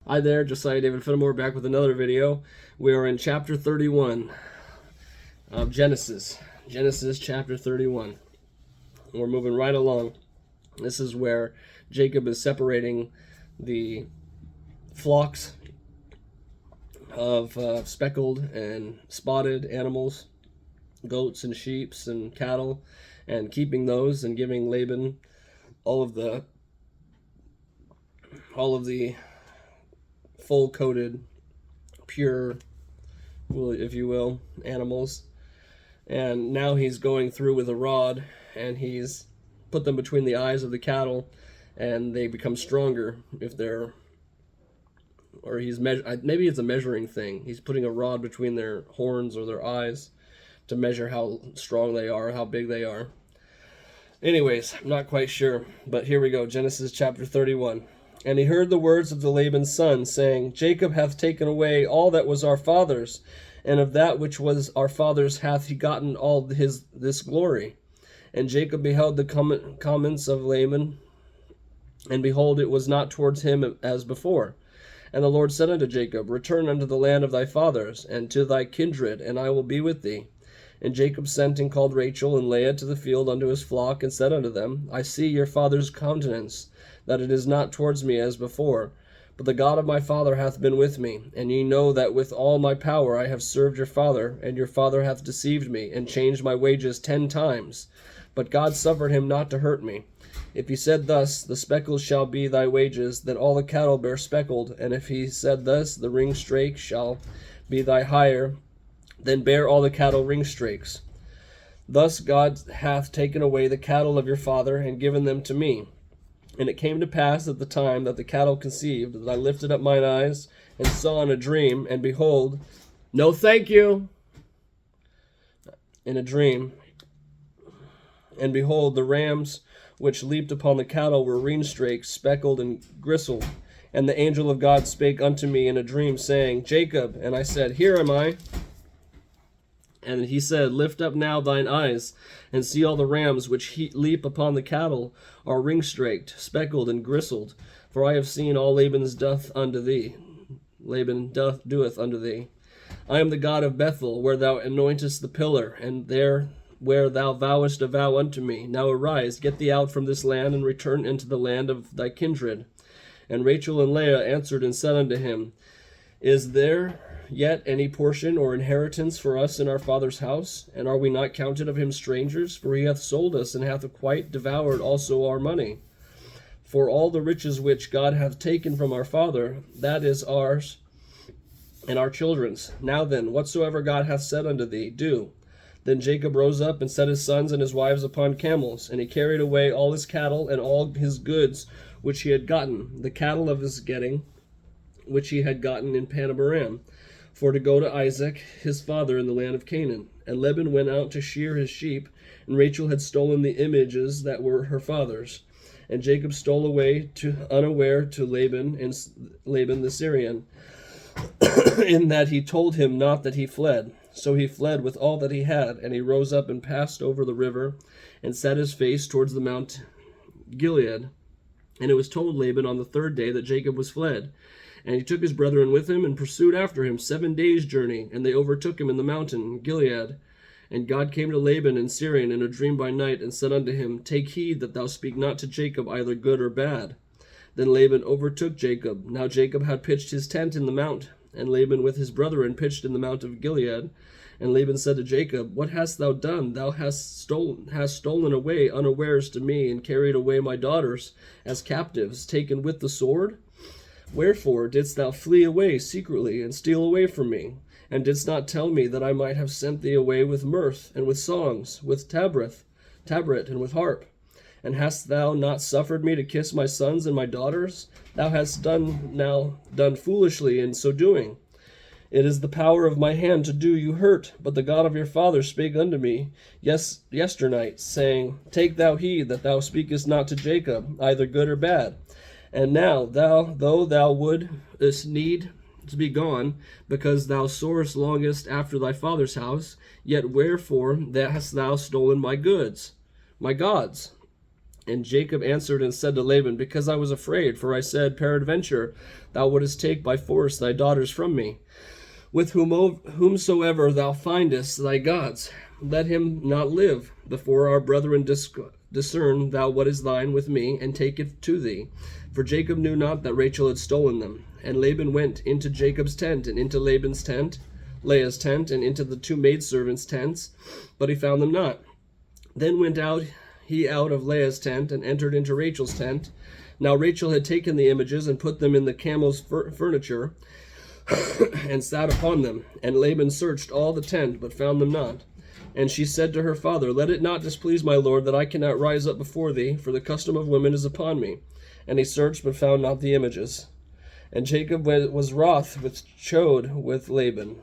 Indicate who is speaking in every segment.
Speaker 1: Hi there, Josiah David Fenimore back with another video. We are in chapter 31 of Genesis. Genesis chapter 31. We're moving right along. This is where Jacob is separating the flocks of speckled and spotted animals, goats and sheep and cattle, and keeping those and giving Laban all of the full-coated, pure, if you will, animals. And now he's going through with a rod, and he's put them between the eyes of the cattle, and they become stronger if they're, or maybe it's a measuring thing. He's putting a rod between their horns or their eyes to measure how strong they are, how big they are. Anyways, I'm not quite sure, but here we go, Genesis chapter 31. And he heard the words of the Laban's son, saying, Jacob hath taken away all that was our father's, and of that which was our father's hath he gotten all this glory. And Jacob beheld the comments of Laban, and behold, it was not towards him as before. And the Lord said unto Jacob, Return unto the land of thy fathers, and to thy kindred, and I will be with thee. And Jacob sent and called Rachel and Leah to the field unto his flock, and said unto them, I see your father's countenance, that it is not towards me as before. But the God of my father hath been with me, and ye know that with all my power I have served your father, and your father hath deceived me, and changed my wages 10 times. But God suffered him not to hurt me. If he said thus, the speckles shall be thy wages, then all the cattle bear speckled. And if he said thus, the ringstrake shall be thy hire, then bear all the cattle ringstrakes. Thus God hath taken away the cattle of your father, and given them to me. And it came to pass at the time that the cattle conceived, that I lifted up mine eyes, and saw in a dream, and behold, no thank you, in a dream, and behold, the rams which leaped upon the cattle were ringstrakes, speckled and gristled. And the angel of God spake unto me in a dream, saying, Jacob. And I said, Here am I. And he said, Lift up now thine eyes, and see all the rams which leap upon the cattle are ringstraked, speckled, and gristled. For I have seen all Laban doeth unto thee. I am the God of Bethel, where thou anointest the pillar, and there where thou vowest a vow unto me. Now arise, get thee out from this land, and return into the land of thy kindred. And Rachel and Leah answered and said unto him, Is there yet any portion or inheritance for us in our father's house? And are we not counted of him strangers? For he hath sold us, and hath quite devoured also our money. For all the riches which God hath taken from our father, that is ours and our children's. Now then, whatsoever God hath said unto thee, do. Then Jacob rose up and set his sons and his wives upon camels, and he carried away all his cattle and all his goods which he had gotten, the cattle of his getting, which he had gotten in Paddan-aram, for to go to Isaac his father in the land of Canaan. And Laban went out to shear his sheep, and Rachel had stolen the images that were her father's. And Jacob stole away unaware to Laban the Syrian, in that he told him not that he fled. So he fled with all that he had, and he rose up and passed over the river, and set his face towards the Mount Gilead. And it was told Laban on the 3rd day that Jacob was fled. And he took his brethren with him, and pursued after him 7 days' journey, and they overtook him in the mountain Gilead. And God came to Laban in Syrian in a dream by night, and said unto him, Take heed that thou speak not to Jacob either good or bad. Then Laban overtook Jacob. Now Jacob had pitched his tent in the mount, and Laban with his brethren pitched in the mount of Gilead. And Laban said to Jacob, What hast thou done? Thou hast stolen away unawares to me, and carried away my daughters as captives, taken with the sword? Wherefore didst thou flee away secretly, and steal away from me? And didst not tell me that I might have sent thee away with mirth, and with songs, with tabret, and with harp? And hast thou not suffered me to kiss my sons and my daughters? Thou hast done foolishly in so doing. It is the power of my hand to do you hurt. But the God of your father spake unto me yesternight, saying, Take thou heed that thou speakest not to Jacob, either good or bad. And now, though thou wouldest need to be gone, because thou sorest longest after thy father's house, yet wherefore hast thou stolen my goods, my gods? And Jacob answered and said to Laban, Because I was afraid, for I said, Peradventure thou wouldest take by force thy daughters from me. With whomsoever thou findest thy gods, let him not live before our brethren. Discern thou what is thine with me, and take it to thee. For Jacob knew not that Rachel had stolen them. And Laban went into Jacob's tent, and into Laban's tent, Leah's tent, and into the two maidservants' tents, but he found them not. Then went he out of Leah's tent, and entered into Rachel's tent. Now Rachel had taken the images, and put them in the camel's furniture, and sat upon them. And Laban searched all the tent, but found them not. And she said to her father, Let it not displease my lord that I cannot rise up before thee, for the custom of women is upon me. And he searched, but found not the images. And Jacob was wroth with Laban.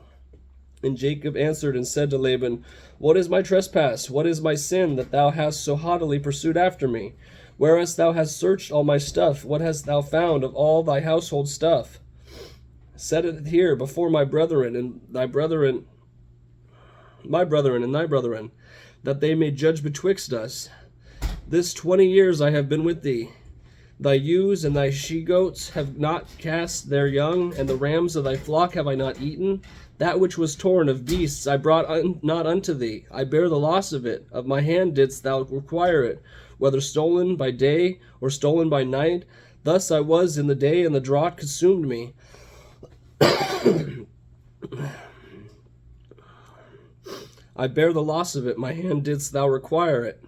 Speaker 1: And Jacob answered and said to Laban, What is my trespass? What is my sin, that thou hast so haughtily pursued after me? Whereas thou hast searched all my stuff, what hast thou found of all thy household stuff? Set it here before my brethren and thy brethren, my brethren and thy brethren, that they may judge betwixt us. This 20 years I have been with thee. Thy ewes and thy she-goats have not cast their young, and the rams of thy flock have I not eaten. That which was torn of beasts I brought not unto thee. I bear the loss of it. Of my hand didst thou require it, whether stolen by day or stolen by night. Thus I was in the day, and the drought consumed me. I bear the loss of it, my hand didst thou require it,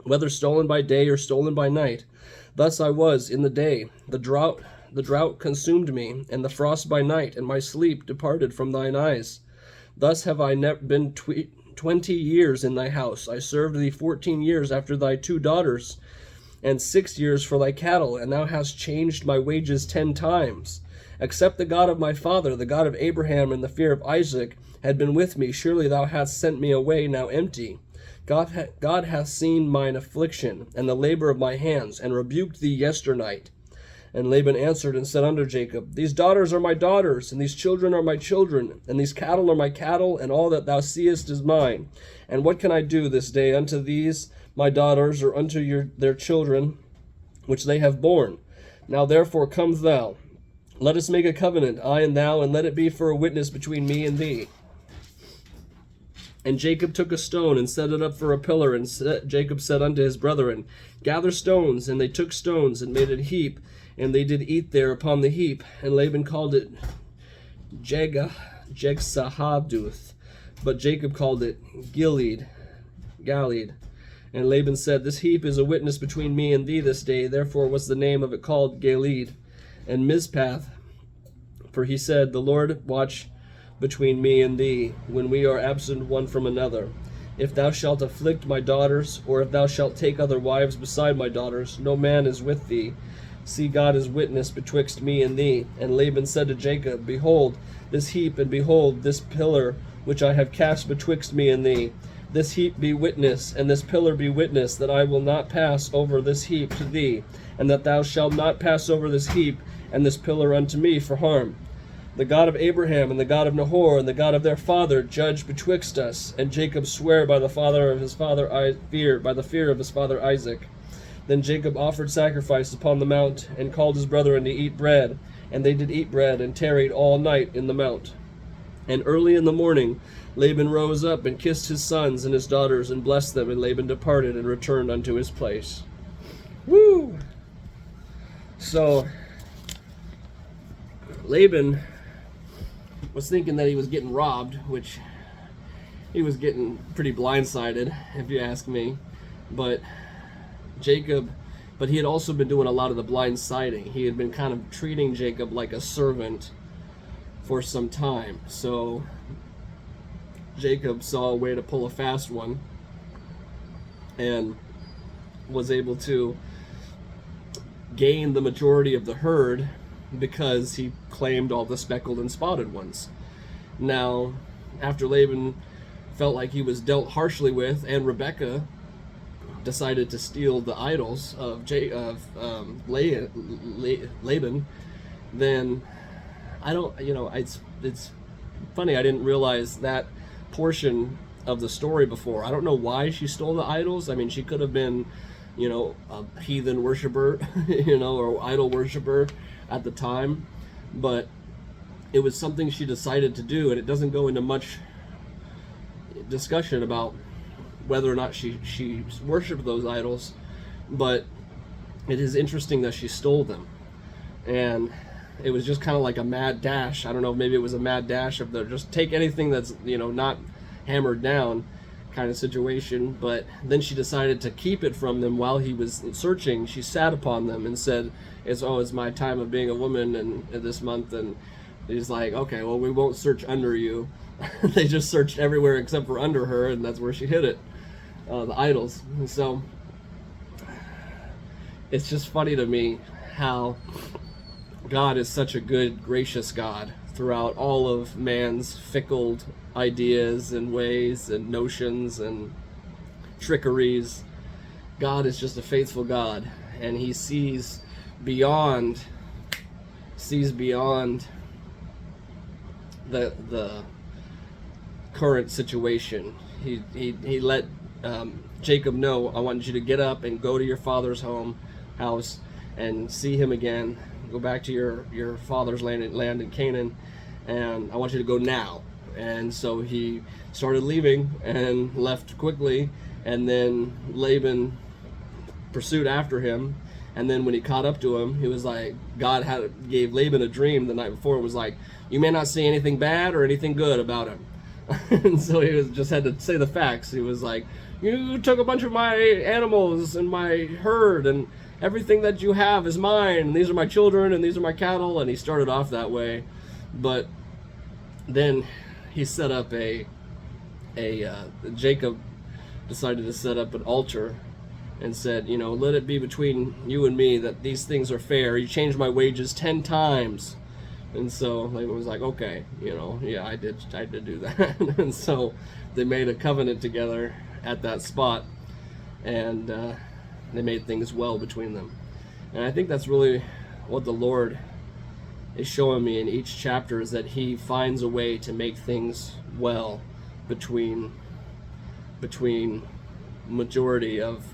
Speaker 1: whether stolen by day or stolen by night. Thus I was in the day, the drought consumed me, and the frost by night, and my sleep departed from thine eyes. Thus have I been 20 years in thy house. I served thee 14 years after thy 2 daughters, and 6 years for thy cattle, and thou hast changed my wages 10 times. Except the God of my father, the God of Abraham, and the fear of Isaac, had been with me, surely thou hast sent me away now empty. God hath seen mine affliction, and the labor of my hands, and rebuked thee yesternight. And Laban answered and said unto Jacob, These daughters are my daughters, and these children are my children, and these cattle are my cattle, and all that thou seest is mine. And what can I do this day unto these my daughters, or unto their children, which they have borne? Now therefore come thou, let us make a covenant, I and thou, and let it be for a witness between me and thee. And Jacob took a stone and set it up for a pillar, and Jacob said unto his brethren, Gather stones. And they took stones and made a heap, and they did eat there upon the heap. And Laban called it Jegsahaduth, but Jacob called it Gilead. And Laban said, This heap is a witness between me and thee this day. Therefore was the name of it called Gilead. And Mizpath, for he said, The Lord watch between me and thee, when we are absent one from another. If thou shalt afflict my daughters, or if thou shalt take other wives beside my daughters, no man is with thee. See, God is witness betwixt me and thee. And Laban said to Jacob, Behold this heap, and behold this pillar, which I have cast betwixt me and thee. This heap be witness, and this pillar be witness, that I will not pass over this heap to thee, and that thou shalt not pass over this heap and this pillar unto me for harm. The God of Abraham and the God of Nahor and the God of their father judge betwixt us. And Jacob sware by the fear of his father Isaac. Then Jacob offered sacrifice upon the mount, and called his brethren to eat bread. And they did eat bread, and tarried all night in the mount. And early in the morning Laban rose up, and kissed his sons and his daughters, and blessed them. And Laban departed, and returned unto his place. Woo! So Laban was thinking that he was getting robbed, which he was getting pretty blindsided, if you ask me. But he had also been doing a lot of the blindsiding. He had been kind of treating Jacob like a servant for some time. So Jacob saw a way to pull a fast one, and was able to gain the majority of the herd, because he claimed all the speckled and spotted ones. Now, after Laban felt like he was dealt harshly with, and Rebekah decided to steal the idols of Laban, then it's funny, I didn't realize that portion of the story before. I don't know why she stole the idols. I mean, she could have been a heathen worshiper, or idol worshiper at the time. But it was something she decided to do, and it doesn't go into much discussion about whether or not she worshipped those idols, but it is interesting that she stole them. And it was just kind of like a mad dash. I don't know, maybe it was a mad dash of the just take anything that's, not hammered down kind of situation. But then she decided to keep it from them while he was searching. She sat upon them and said, it's my time of being a woman and this month. And he's like, okay, well, we won't search under you. They just searched everywhere except for under her, and that's where she hid it, the idols. And so it's just funny to me how God is such a good, gracious God throughout all of man's fickle ideas and ways and notions and trickeries. God is just a faithful God, and he sees beyond the current situation. He let Jacob know, I want you to get up and go to your father's house and see him again. Go back to your father's land in Canaan, and I want you to go now. And so he started leaving and left quickly, and then Laban pursued after him. And then when he caught up to him, he was like, God gave Laban a dream the night before. It was like, you may not see anything bad or anything good about him. And so he just had to say the facts. He was like, you took a bunch of my animals and my herd, and everything that you have is mine, and these are my children, and these are my cattle. And he started off that way. But then he set up Jacob decided to set up an altar and said, let it be between you and me that these things are fair. You changed my wages 10 times. And so Laban was like, okay, yeah, I did do that. And so they made a covenant together at that spot, and they made things well between them. And I think that's really what the Lord is showing me in each chapter, is that he finds a way to make things well between majority of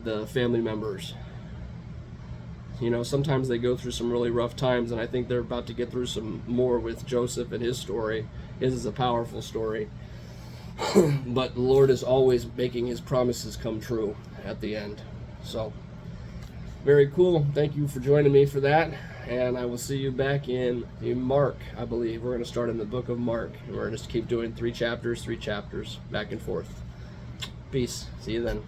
Speaker 1: the family members. Sometimes they go through some really rough times, and I think they're about to get through some more with Joseph and his story. His is a powerful story. But the Lord is always making his promises come true at the end. So, very cool. Thank you for joining me for that. And I will see you back in Mark, I believe. We're going to start in the book of Mark. We're going to just keep doing 3 chapters, back and forth. Peace. See you then.